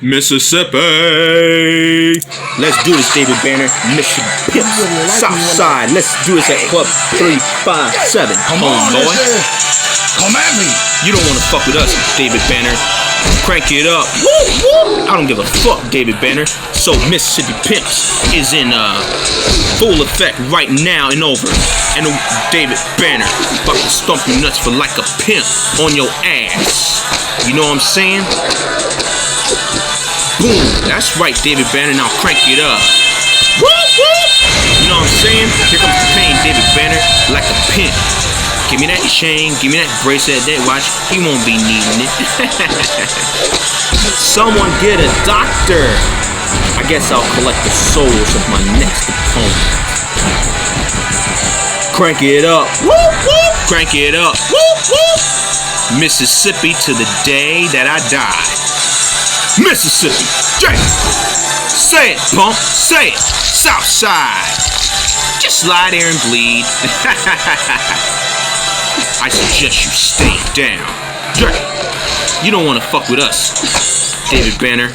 Mississippi. Let's do this, David Banner. Mississippi. Southside. Let's do this at Club 357. Homeboy. Come at me. You don't want to fuck with us, David Banner. Crank it up. I don't give a fuck, David Banner. So Mississippi Pimps is in full effect right now and over. And David Banner about to stomp you nuts for like a pimp on your ass. You know what I'm saying? Boom. That's right, David Banner. Now crank it up. You know what I'm saying? Here comes the pain, David Banner, like a pimp. Give me that chain, give me that bracelet, that watch. He won't be needing it. Someone get a doctor. I guess I'll collect the souls of my next opponent. Crank it up. Crank it up. Mississippi to the day that I die. Mississippi. Jam. Say it, Pump. Say it. Southside. Just lie there and bleed. I suggest you stay down. Jam. You don't want to fuck with us, David Banner.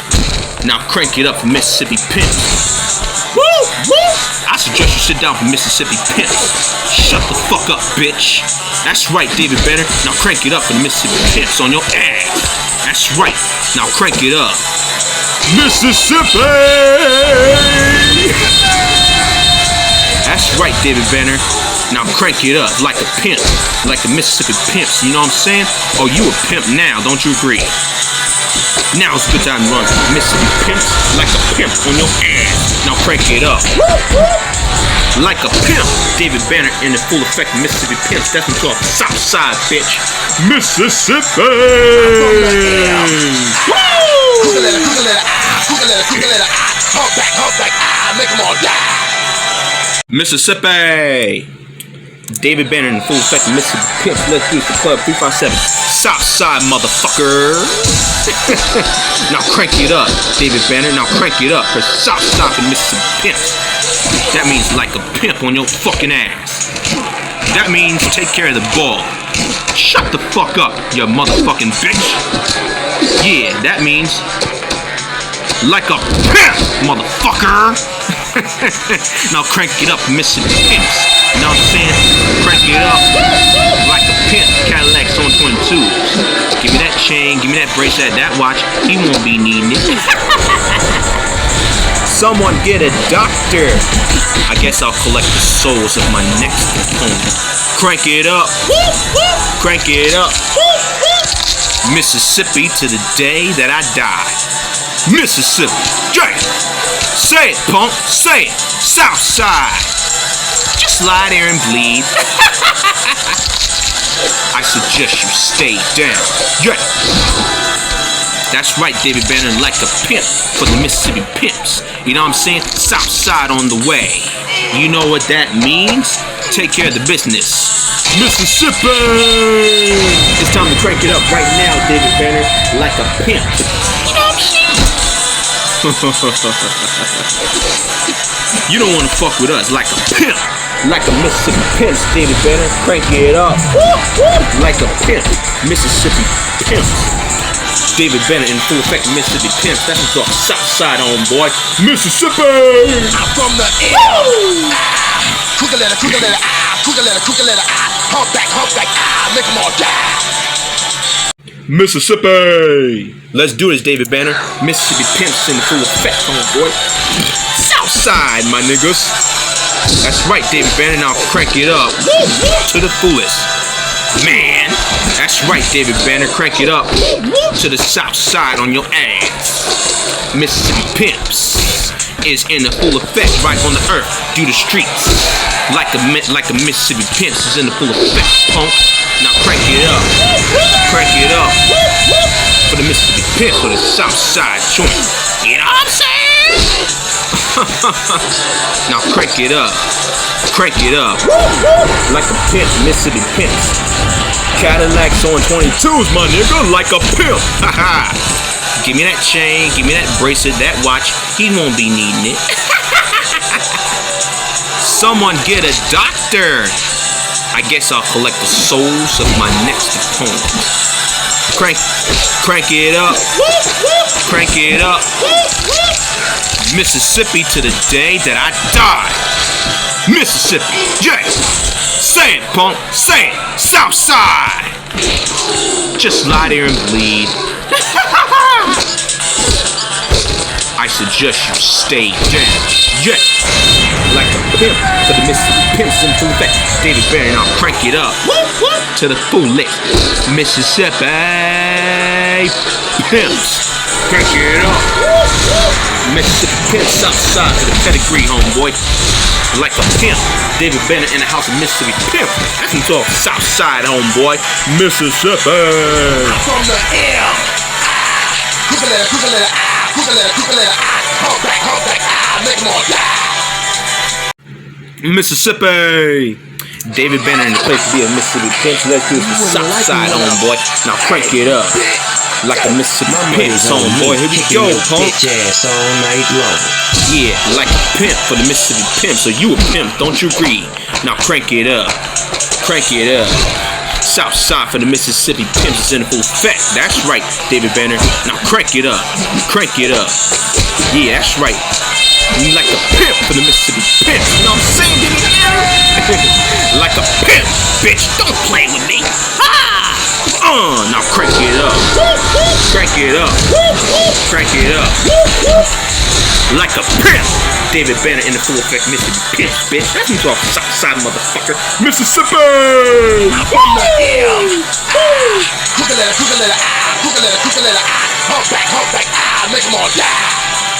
Now crank it up for Mississippi Pimps. Woo! Woo! I suggest you sit down for Mississippi Pimps. Shut the fuck up, bitch. That's right, David Banner. Now crank it up for the Mississippi Pimps on your ass. That's right. Now crank it up. Mississippi! That's right, David Banner. Now crank it up like a pimp. Like the Mississippi Pimps, you know what I'm saying? Oh, you a pimp now, don't you agree? Now it's a good time to run Mississippi Pimps like a pimp on your ass. Now crank it up. Like a pimp. David Banner in the full effect of Mississippi Pimps. That's what we call Southside, bitch. Mississippi! Humpback, make them all die. Mississippi! David Banner in full effect of Mississippi Pimps. Let's do this for Club 357. Southside, motherfucker. Now crank it up, David Banner. Now crank it up for Southside and Mississippi Pimps. That means like a pimp on your fucking ass. That means take care of the ball. Shut the fuck up, you motherfucking bitch. Yeah, that means like a pimp, motherfucker. Now crank it up, Mississippi Pimps. You know what I'm saying? Crank it up like a pimp. Cadillacs on 22s. Give me that chain, give me that bracelet, that watch. He won't be needing it. Someone get a doctor. I guess I'll collect the souls of my next opponent. Crank it up. Crank it up. Mississippi to the day that I die. Mississippi. Jam. Say it, Pump. Say it. Southside. Just lie there and bleed. I suggest you stay down. Yeah. That's right, David Banner, like a pimp for the Mississippi Pimps. You know what I'm saying? Southside on the way. You know what that means? Take care of the business. Mississippi! It's time to crank it up right now, David Banner, like a pimp. You know what I'm saying? You don't want to fuck with us like a pimp. Like a Mississippi Pimps, David Banner. Crank it up. Like a pimp. Mississippi Pimps. David Banner in full effect of Mississippi Pimps. That's what's called Southside on, boy. Mississippi! I'm from the air. Cookaletta, Humpback, make them all die. Mississippi! Let's do this, David Banner. Mississippi Pimps in full effect, homeboy. Southside, my niggas. That's right, David Banner. Now crank it up to the fullest. Man, that's right, David Banner. Crank it up to the south side on your ass. Mississippi Pimps is in the full effect right on the earth through the streets. Like a Mississippi Pimps is in the full effect, punk. Now crank it up. Crank it up for the Mississippi Pimps for the south side joint. You know what I'm saying? Now crank it up. Crank it up. Like a pimp, Mississippi Pimps. Cadillacs on 22s, my nigga, like a pimp. Haha. Give me that chain, give me that bracelet, that watch. He won't be needing it. Someone get a doctor. I guess I'll collect the souls of my next opponent. Crank it up. crank it up. Mississippi to the day that I die. Mississippi, Jay. Say it, punk. Say it. Southside. Just lie there and bleed. I suggest you stay down. Yeah. Like a pimp for the Mississippi pimps in full effect. David Banner, now crank it up to the full lick. Mississippi pimps. Crank it up. Mississippi pimps outside for the pedigree, homeboy. Like a pimp. David Bennett in the house of Mississippi pimp. That's some talk Southside, homeboy. Mississippi. From the M. Quick a letter, Humpback, make them all die. Mississippi. David Banner in the place to be a Mississippi pimp. Let's do the Southside, homeboy. Now crank it up. Like a Mississippi pimp, homeboy. Here we go, punk. Ass all night long. Yeah, like a pimp for the Mississippi pimp. So you a pimp, don't you agree? Now crank it up. Crank it up. Southside for the Mississippi pimps is in full effect. That's right, David Banner. Now crank it up. Crank it up. Yeah, that's right. You like a pimp for the Mississippi pimps. You know what I'm saying, David Banner? Like a pimp, bitch. Don't play with me. Now crank it up. Crank it up. Crank it up. Like a pimp. David Banner in the full effect Mississippi pimps, bitch. That's you talking Southside, motherfucker. Mississippi! From the M. Quick a letter, Humpback, make them all die.